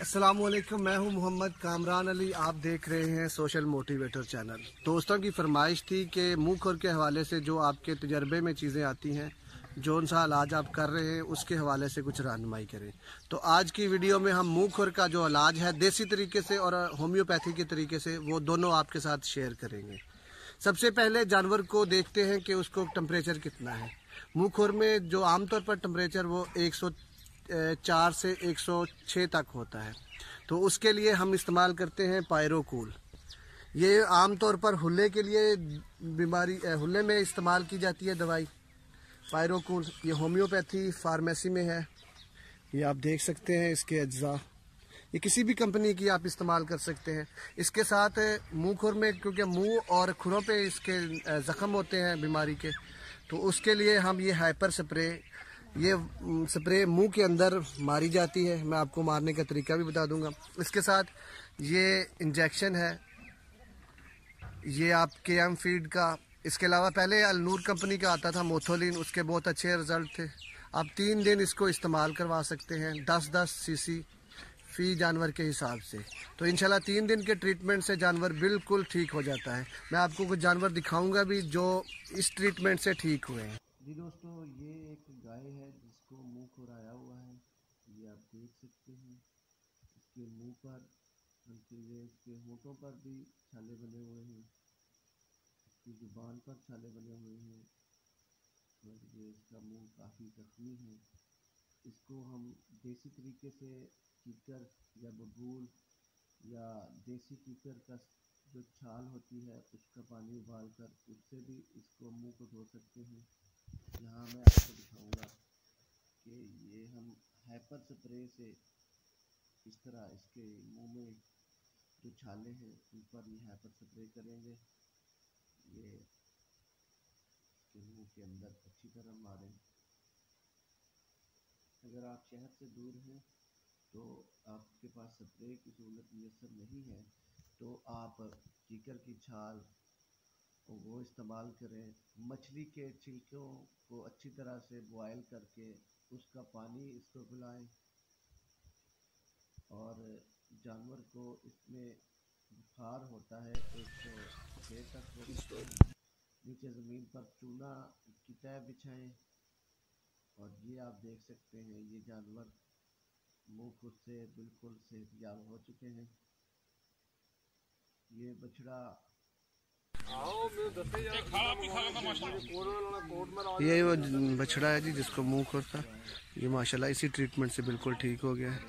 अस्सलामुअलैकुम, मैं हूं मोहम्मद कामरान अली। आप देख रहे हैं सोशल मोटिवेटर चैनल। दोस्तों की फरमाइश थी कि मुंह खोर के हवाले से जो आपके तजर्बे में चीज़ें आती हैं, जौन सा इलाज आप कर रहे हैं उसके हवाले से कुछ रहनुमाई करें। तो आज की वीडियो में हम मुंह खोर का जो इलाज है देसी तरीके से और होम्योपैथी के तरीके से, वो दोनों आपके साथ शेयर करेंगे। सबसे पहले जानवर को देखते हैं कि उसको टेम्परेचर कितना है। मुंह खोर में जो आमतौर पर टेम्परेचर वो 104 से 106 तक होता है। तो उसके लिए हम इस्तेमाल करते हैं पायरोकूल। ये आमतौर पर हुल्ले के लिए हुल्ले में इस्तेमाल की जाती है दवाई पायरोकूल। ये होम्योपैथी फार्मेसी में है। ये आप देख सकते हैं इसके अज्जा। ये किसी भी कंपनी की आप इस्तेमाल कर सकते हैं। इसके साथ मुंह खुर में, क्योंकि मुंह और खुरों पे इसके ज़ख्म होते हैं बीमारी के, तो उसके लिए हम ये हाइपर स्प्रे, ये स्प्रे मुंह के अंदर मारी जाती है। मैं आपको मारने का तरीका भी बता दूंगा। इसके साथ ये इंजेक्शन है, ये आप KM फीड का। इसके अलावा पहले अलनूर कंपनी का आता था मोथोलिन, उसके बहुत अच्छे रिजल्ट थे। आप 3 दिन इसको इस्तेमाल करवा सकते हैं 10-10 सीसी फी जानवर के हिसाब से। तो इंशाल्लाह 3 दिन के ट्रीटमेंट से जानवर बिल्कुल ठीक हो जाता है। मैं आपको कुछ जानवर दिखाऊंगा भी जो इस ट्रीटमेंट से ठीक हुए हैं। जी दोस्तों, ये एक गाय है जिसको मुंह खुर आया हुआ है। ये आप देख सकते हैं इसके मुंह पर, बल्कि ये इसके होठों पर भी छाले बने हुए हैं, इसकी जुबान पर छाले बने हुए हैं, और ये इसका मुंह काफ़ी जख्मी है। इसको हम देसी तरीके से कीकर या बबूल या देसी कीकर का जो छाल होती है उसका पानी उबाल कर उससे भी इसको मुंह को धो सकते हैं। यहाँ मैं आपको दिखाऊंगा कि ये हम हाइपर स्प्रे से इस तरह इसके मुंह में जो छाले हैं उन पर ये हाइपर स्प्रे करेंगे। ये इसके मुंह के अंदर अच्छी तरह मारें। अगर आप शहर से दूर हैं तो आपके पास स्प्रे की सहूलत मुयसर नहीं है तो आप कीकर की छाल वो इस्तेमाल करें। मछली के छिलकों को अच्छी तरह से बॉयल करके उसका पानी इसको पिलाएं, और जानवर को इसमें बुखार होता है 106 तक हो, नीचे ज़मीन पर चूना की तह बिछाएं। और ये आप देख सकते हैं ये जानवर मुंह खुद से बिल्कुल सेहतयाब हो चुके हैं। ये बछड़ा, ये वो बछड़ा है जी जिसको मुंह खुर था। ये माशाल्लाह इसी ट्रीटमेंट से बिल्कुल ठीक हो गया है।